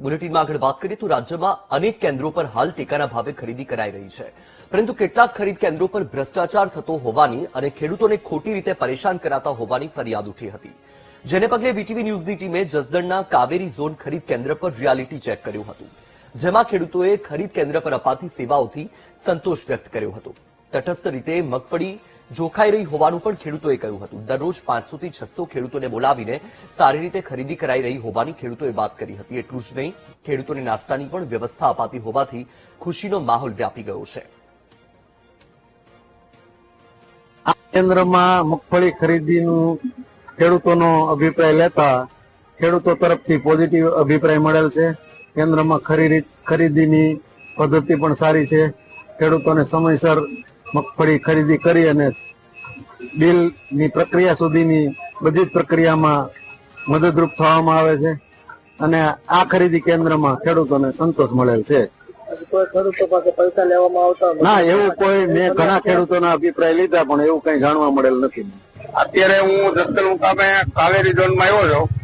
બુલેટિનમાં આગળ વાત કરીએ તો રાજ્યમાં અનેક કેન્દ્રો પર હાલ ટેકાના ભાવે ખરીદી કરાઈ રહી છે, પરંતુ કેટલાક ખરીદ કેન્દ્રો પર ભ્રષ્ટાચાર થતો હોવાની અને ખેડૂતોને ખોટી રીતે પરેશાન કરાતા હોવાની ફરિયાદ ઉઠી હતી, જેને પગલે વીટીવી ન્યૂઝની ટીમે જસદણના કાવેરી ઝોન ખરીદ કેન્દ્ર પર રિયાલિટી ચેક કર્યું હતું, જેમાં ખેડૂતોએ ખરીદ કેન્દ્ર પર અપાતી સેવાઓથી સંતોષ વ્યક્ત કર્યો હતો। તટસ્થ રીતે મગફળી જોખાઈ રહી હોવાનું પણ ખેડૂતોએ કહ્યું હતું। દરરોજ 500 થી 600 ખેડૂતોને બોલાવીને સારી રીતે ખરીદી કરાઈ રહી હોવાની ખેડૂતોએ વાત કરી હતી। એટલું જ નહીં, ખેડૂતોને નાસ્તાની પણ વ્યવસ્થા અપાતી હોવાથી ખુશીનો માહોલ વ્યાપી ગયો છે। આ કેન્દ્રમાં મગફળી ખરીદીનું ખેડૂતોનો અભિપ્રાય લેતા ખેડૂતો તરફથી પોઝિટિવ અભિપ્રાય મળેલ છે। કેન્દ્રમાં ખરીદીની પદ્ધતિ પણ સારી છે। ખેડૂતોને સમયસર મગફળી ખરીદી કરી અને બિલની પ્રક્રિયા સુધીની બધી જ પ્રક્રિયામાં મદદરૂપ થવામાં આવે છે અને આ ખરીદી કેન્દ્રમાં ખેડૂતોને સંતોષ મળેલ છે। કોઈ ખેડૂતો પાસે પૈસા લેવામાં આવતા ના, એવું કોઈ મેં ઘણા ખેડૂતોના અભિપ્રાય લીધા પણ એવું કઈ જાણવા મળેલ નથી। અત્યારે હું જસદણ મુકામે કાવેરી ઝોનમાં આવ્યો છું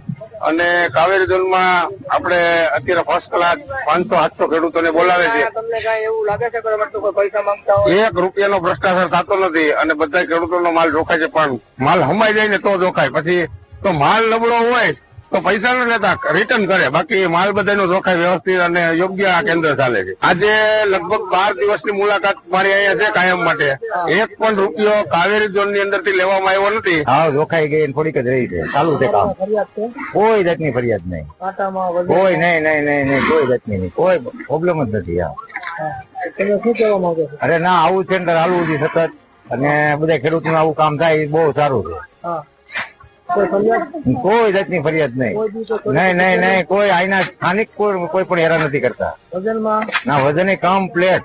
અને કાવેરી ઝોનમાં આપણે અત્યારે ફર્સ્ટ ક્લાસ 500-700 ખેડૂતોને બોલાવે છે। તમને કઈ એવું લાગે છે કે કોઈ પૈસા માંગતા હોય? 1 રૂપિયાનો ભ્રષ્ટાચાર થતો નથી અને બધા ખેડૂતોનો માલ જોખાય છે, પણ માલ હમાઈ જાય ને તો જોખાય, પછી તો માલ નબળો હોય તો પૈસા ન લેતા રિટર્ન કરે, બાકી માલ બધાનો જોખાય વ્યવસ્થિત અને યોગ્ય આ કેન્દ્ર ચાલે છે। આજે લગભગ 12 દિવસની મુલાકાત મારી અહીંયા છે કાયમ માટે। 1 પણ રૂપિયો કાવેરી ઝોન ની અંદર થી લેવામાં આવ્યો નથી। હા, જોખાઈ ગઈ થોડીક જ રહી છે, ચાલુ છે કામ। ફરિયાદ છે? કોઈ જાતની ફરિયાદ નહીં, આટામાં કોઈ નહીં, કોઈ જાતની નહીં, કોઈ પ્રોબ્લેમ જ નથી। તમે શું કહેવા માંગો છો? અરે ના, આવું સેન્ટર હાલવું છે સતત અને બધા ખેડૂતોનું આવું કામ થાય એ બહુ સારું છે। હા, કોઈ ફરિયાદ? કોઈ જાતની ફરિયાદ નહીં, કોઈ દિવસે નહીં, કોઈ આઈના સ્થાનિક કોઈ પણ હેરાન નથી કરતા। વજનમાં ના, વજન કમ્પ્લેટ,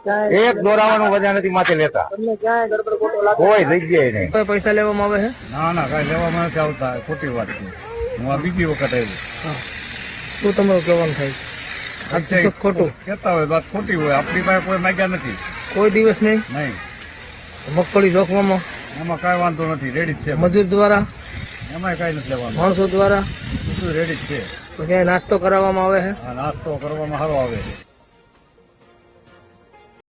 ક્યાંય એક દોરાવાનું વજન નથી માથે લેતા, તમને ક્યાંય ગડબડ ખોટો લાગે? કોઈ જગ્યાએ નહીં। કોઈ પૈસા લેવામાં આવે છે? ના, કઈ લેવામાં નથી આવતા, ખોટી વાત છે। હું આ બીજી વખત આવ્યો। શું તમારું કહેવાનું થાય છે? આ ખોટું કેતા હોય વાત ખોટી હોય, આપણી પાસે કોઈ માંગ્યા નથી, કોઈ દિવસ નહીં? નહીં, મગફળી જોખવામાં એમાં કઈ વાંધો નથી, રેડી જ છે। મજૂર દ્વારા, એમાં કઈ નથી લેવાનું, માણસો દ્વારા બધું રેડી જ છે। પછી નાસ્તો કરાવવામાં આવે છે? આ નાસ્તો કરવામાં સારો આવે છે।